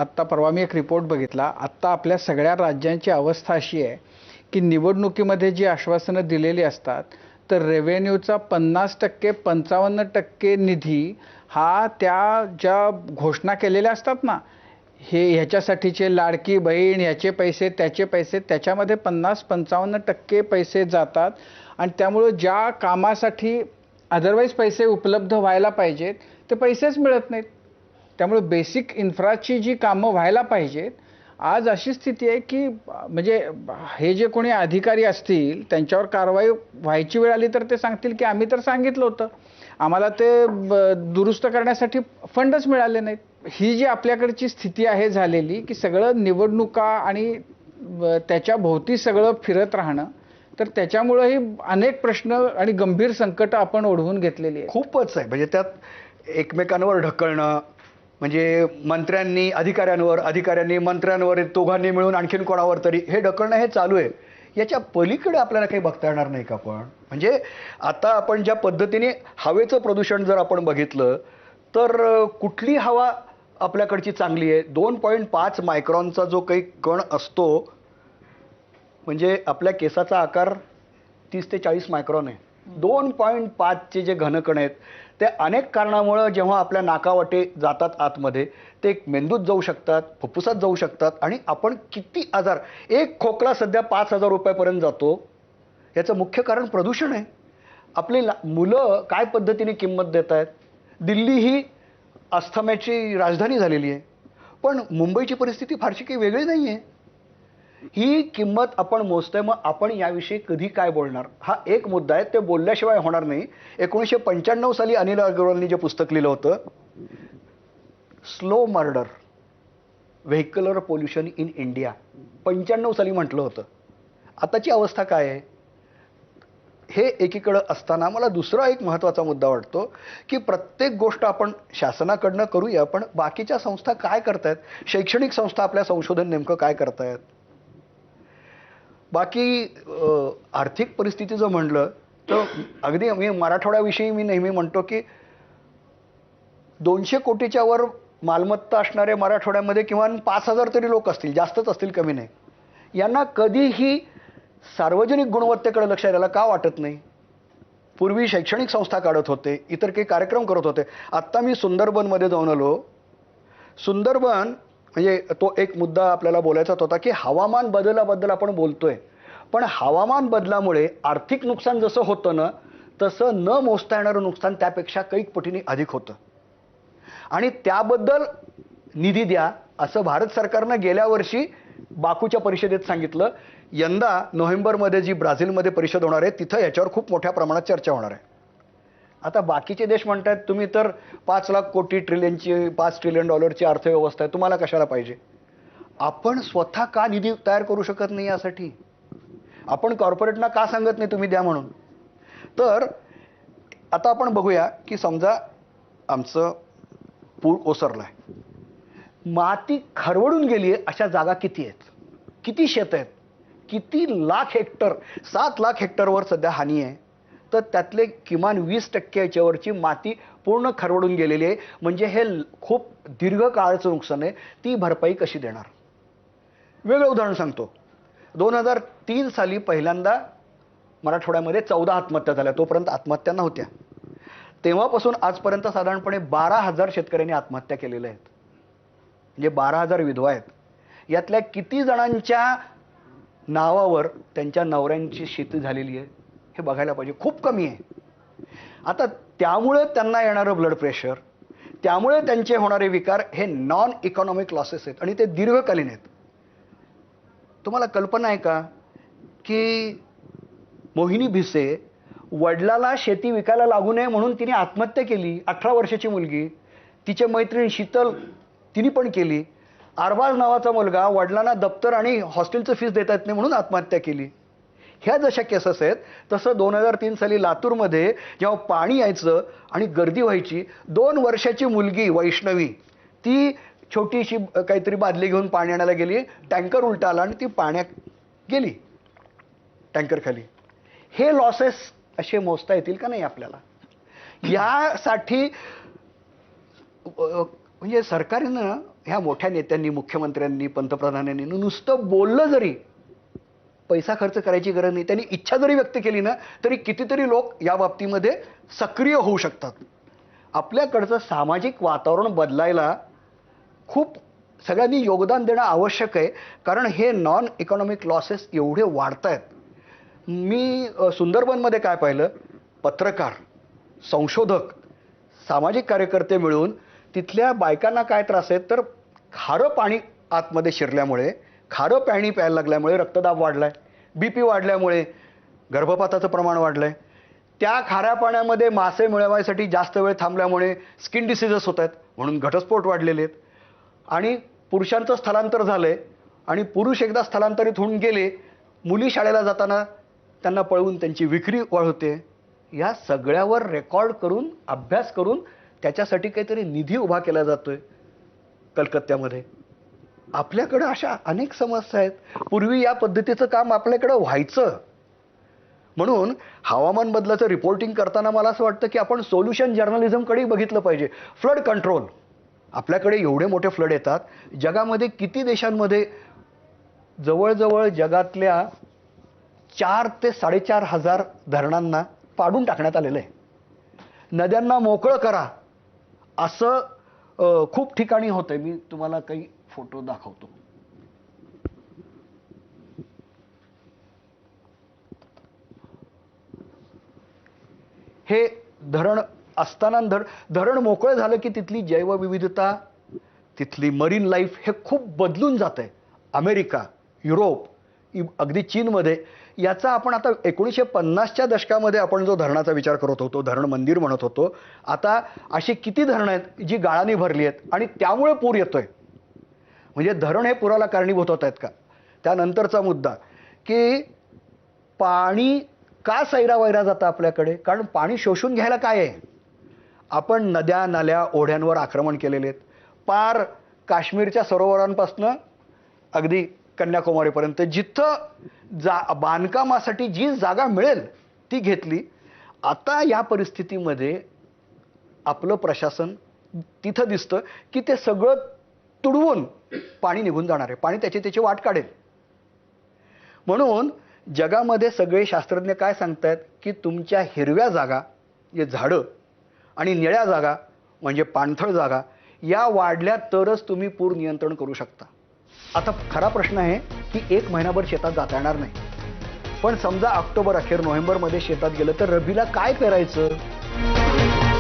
आत्ता परवा मी एक रिपोर्ट बघितला. आत्ता आपल्या सगळ्या राज्यांची अवस्था अशी आहे की निवडणुकीमध्ये जी आश्वासनं दिलेली असतात तर रेव्हेन्यूचा 50% 55% निधी हा त्या ज्या घोषणा केलेल्या असतात ना, हे ह्याच्यासाठीचे लाडकी बहीण, ह्याचे पैसे, त्याचे पैसे, त्याच्यामध्ये 50-55% पैसे जातात. आणि त्यामुळं ज्या कामासाठी अदरवाईज पैसे उपलब्ध व्हायला पाहिजेत ते पैसेच मिळत नाहीत. त्यामुळे बेसिक इन्फ्राची जी कामं व्हायला पाहिजेत, आज अशी स्थिती आहे की म्हणजे हे जे कोणी अधिकारी असतील त्यांच्यावर कारवाई व्हायची वेळ आली तर ते सांगतील की आम्ही तर सांगितलं होतं, आम्हाला ते दुरुस्त करण्यासाठी फंडच मिळाले नाहीत. ही जी आपल्याकडची स्थिती आहे झालेली की सगळं निवडणुका आणि त्याच्या भोवती सगळं फिरत राहणं, तर त्याच्यामुळेही अनेक प्रश्न आणि गंभीर संकट आपण ओढवून घेतलेली आहे. खूपच आहे. म्हणजे त्यात एकमेकांवर ढकलणं, म्हणजे मंत्र्यांनी अधिकाऱ्यांवर, अधिकाऱ्यांनी मंत्र्यांवर, दोघांनी मिळून आणखीन कोणावर तरी हे ढकलणं हे चालू आहे. याच्या पलीकडे आपल्याला काही बघता येणार नाही का? पण म्हणजे आता आपण ज्या पद्धतीने हवेचं प्रदूषण जर आपण बघितलं तर कुठली हवा आपल्याकडची चांगली आहे? 2.5 मायक्रॉनचा जो काही कण असतो, म्हणजे आपल्या केसाचा आकार 30 ते 40 मायक्रॉन आहे. 2.5चे जे घनकण आहेत ते अनेक कारणामुळं जेव्हा आपल्या नाकावाटे जातात आतमध्ये, ते मेंदूत जाऊ शकतात, फुफ्फुसात जाऊ शकतात आणि आपण किती आजार, एक खोकला सध्या 5,000 रुपयापर्यंत जातो. याचं मुख्य कारण प्रदूषण आहे. आपली मुलं काय पद्धतीने किंमत देत आहेत. दिल्ली ही अस्थम्याची राजधानी झालेली आहे, पण मुंबईची परिस्थिती फारशी काही वेगळी नाही आहे. ही किंमत आपण मोजतोय. मग आपण याविषयी कधी काय बोलणार? हा एक मुद्दा आहे, ते बोलल्याशिवाय होणार नाही. 1995 साली अनिल अग्रवालनी जे पुस्तक लिहिलं होतं, slow murder, vehicular pollution in India, 95 साली म्हटलं होतं. आताची अवस्था काय आहे? हे एकीकडं असताना मला दुसरा एक महत्त्वाचा मुद्दा वाटतो की प्रत्येक गोष्ट आपण शासनाकडनं करूया, पण बाकीच्या संस्था काय करतायत? शैक्षणिक संस्था आपल्या संशोधन नेमकं काय करतायत? बाकी आर्थिक परिस्थिती जर म्हणलं तर अगदी मी मराठवाड्याविषयी मी नेहमी म्हणतो की 200 कोटीच्या वर मालमत्ता असणारे मराठवाड्यामध्ये किमान 5,000 तरी लोक असतील, जास्तच असतील, कमी नाही. यांना कधीही सार्वजनिक गुणवत्तेकडे लक्ष द्यायला का वाटत नाही? पूर्वी शैक्षणिक संस्था काढत होते, इतर काही कार्यक्रम करत होते. आत्ता मी सुंदरबनमध्ये जाऊन आलो. सुंदरबन म्हणजे तो एक मुद्दा आपल्याला बोलायचा होता की हवामान बदलाबद्दल आपण बोलतोय, पण हवामान बदलामुळे आर्थिक नुकसान जसं होतं ना, तसं न मोजता येणारं नुकसान त्यापेक्षा कैक पटीने अधिक होतं. आणि त्याबद्दल निधी द्या असं भारत सरकारनं गेल्या वर्षी बाकूच्या परिषदेत सांगितलं. यंदा नोव्हेंबरमध्ये जी ब्राझीलमध्ये परिषद होणार आहे तिथं याच्यावर खूप मोठ्या प्रमाणात चर्चा होणार आहे. आता बाकीचे देश म्हणतात तुम्ही तर 5 लाख कोटी ट्रिलियनची, $5 ट्रिलियन अर्थव्यवस्था आहे, तुम्हाला कशाला पाहिजे? आपण स्वतः का निधी तयार करू शकत नाही यासाठी? आपण कॉर्पोरेटना का सांगत नाही तुम्ही द्या म्हणून? तर आता आपण बघूया की समजा आमचं पूर ओसरलाय, माती खरवडून गेली आहे, अशा जागा किती आहेत? किती शेत आहेत? किती लाख हेक्टर? 7 लाख हेक्टरवर सध्या हानी आहे. तर त्यातले किमान 20% याच्यावरची माती पूर्ण खरवडून गेलेली आहे. म्हणजे हे खूप दीर्घकाळाचं नुकसान आहे. ती भरपाई कशी देणार? वेगळं उदाहरण सांगतो. 2003 साली पहिल्यांदा मराठवाड्यामध्ये 14 आत्महत्या झाल्या. तोपर्यंत आत्महत्या नव्हत्या. तेव्हापासून आजपर्यंत साधारणपणे 12,000 शेतकऱ्यांनी आत्महत्या केलेल्या आहेत. म्हणजे 12,000 विधवा आहेत. यातल्या किती जणांच्या नावावर त्यांच्या नवऱ्यांची शेती झालेली आहे हे बघायला पाहिजे. खूप कमी आहे. आता त्यामुळे त्यांना येणारं ब्लड प्रेशर, त्यामुळे त्यांचे होणारे विकार हे नॉन इकॉनॉमिक लॉसेस आहेत आणि ते दीर्घकालीन आहेत. तुम्हाला कल्पना आहे का की मोहिनी भिसे वडिलाला शेती विकायला लागू नये म्हणून तिने आत्महत्या केली. 18 वर्षाची मुलगी. तिचे मैत्रीण शीतल तिने पण केली. अरबाज नावाचा मुलगा वडिलांना दप्तर आणि हॉस्टेलचं फीस देता येत नाही म्हणून आत्महत्या केली. ह्या जशा केसेस आहेत तसं 2003 साली लातूरमध्ये जेव्हा पाणी यायचं आणि गर्दी व्हायची, 2 वर्षाची मुलगी वैष्णवी ती छोटीशी काहीतरी बादली घेऊन पाणी आणायला गेली, टँकर उलटा आला आणि ती पाण्यात गेली टँकर खाली. हे लॉसेस असे मोजता येतील का नाही आपल्याला? यासाठी म्हणजे सरकारनं ह्या मोठ्या नेत्यांनी, मुख्यमंत्र्यांनी, पंतप्रधानांनी नुसतं बोललं जरी, पैसा खर्च करायची गरज नाही, त्यांनी इच्छा जरी व्यक्त केली ना, तरी कितीतरी लोक या बाबतीमध्ये सक्रिय होऊ शकतात. आपल्याकडचं सामाजिक वातावरण बदलायला खूप सगळ्यांनी योगदान देणं आवश्यक आहे, कारण हे नॉन इकॉनॉमिक लॉसेस एवढे वाढत आहेत. मी सुंदरबनमध्ये काय पाहिलं, पत्रकार, संशोधक, सामाजिक कार्यकर्ते मिळून तिथल्या बायकांना काय त्रास आहेत, तर खारं पाणी आतमध्ये शिरल्यामुळे, खारं पाणी प्यायला लागल्यामुळे रक्तदाब वाढलाय, BP वाढल्यामुळे गर्भपाताचं प्रमाण वाढलंय, त्या खाऱ्या पाण्यामध्ये मासे मिळवायसाठी जास्त वेळ थांबल्यामुळे स्किन डिसीजेस होत आहेत, म्हणून घटस्फोट वाढलेले आहेत. आणि पुरुषांचं स्थलांतर झालंय, आणि पुरुष एकदा स्थलांतरित होऊन गेले, मुली शाळेला जाताना त्यांना पळवून त्यांची विक्री होते. या सगळ्यावर रेकॉर्ड करून, अभ्यास करून त्याच्यासाठी काहीतरी निधी उभा केला जातोय कलकत्त्यामध्ये. आपल्याकडं अशा अनेक समस्या आहेत. पूर्वी या पद्धतीचं काम आपल्याकडं व्हायचं. म्हणून हवामान बदलाचं रिपोर्टिंग करताना मला असं वाटतं की आपण सोल्युशन जर्नलिझमकडेही बघितलं पाहिजे. फ्लड कंट्रोल, आपल्याकडे एवढे मोठे फ्लड येतात. जगामध्ये किती देशांमध्ये जवळजवळ जगातल्या 4 ते 4,500 हजार धरणांना पाडून टाकण्यात आलेलं आहे. नद्यांना मोकळं करा असं खूप ठिकाणी होतंय. मी तुम्हाला काही फोटो दाखवतो. हे धरण असताना धरण मोकळं झालं की तिथली जैवविविधता, तिथली मरीन लाईफ हे खूप बदलून जातंय. अमेरिका, युरोप, अगदी चीनमध्ये याचा आपण आता 1950च्या दशकामध्ये आपण जो धरणाचा विचार करत होतो, धरण मंदिर म्हणत होतो, आता अशी किती धरणं आहेत जी गाळाने भरली आहेत आणि त्यामुळे पूर येतोय. म्हणजे धरण हे पुराला कारणीभूत होत आहेत का? त्यानंतरचा मुद्दा की पाणी का सैरावैरा जातं आपल्याकडे? कारण पाणी शोषून घ्यायला काय आहे? आपण नद्या, नाल्या, ओढ्यांवर आक्रमण केलेले आहेत. पार काश्मीरच्या सरोवरांपासनं अगदी कन्याकुमारीपर्यंत जिथं बांधकामासाठी जी जागा मिळेल ती घेतली. आता या परिस्थितीमध्ये आपलं प्रशासन तिथं दिसतं की ते सगळं तुडवून पाणी निघून जाणार आहे. पाणी त्याची वाट काढेल. म्हणून जगामध्ये सगळे शास्त्रज्ञ काय सांगतायत की तुमच्या हिरव्या जागा, जे झाडं, आणि निळ्या जागा म्हणजे पाणथळ जागा या वाढल्या तरच तुम्ही पूर नियंत्रण करू शकता. आता खरा प्रश्न आहे की 1 महिनाभर शेतात जाता येणार नाही. पण समजा ऑक्टोबर अखेर, नोव्हेंबरमध्ये शेतात गेलं तर रब्बीला काय पेरायचं?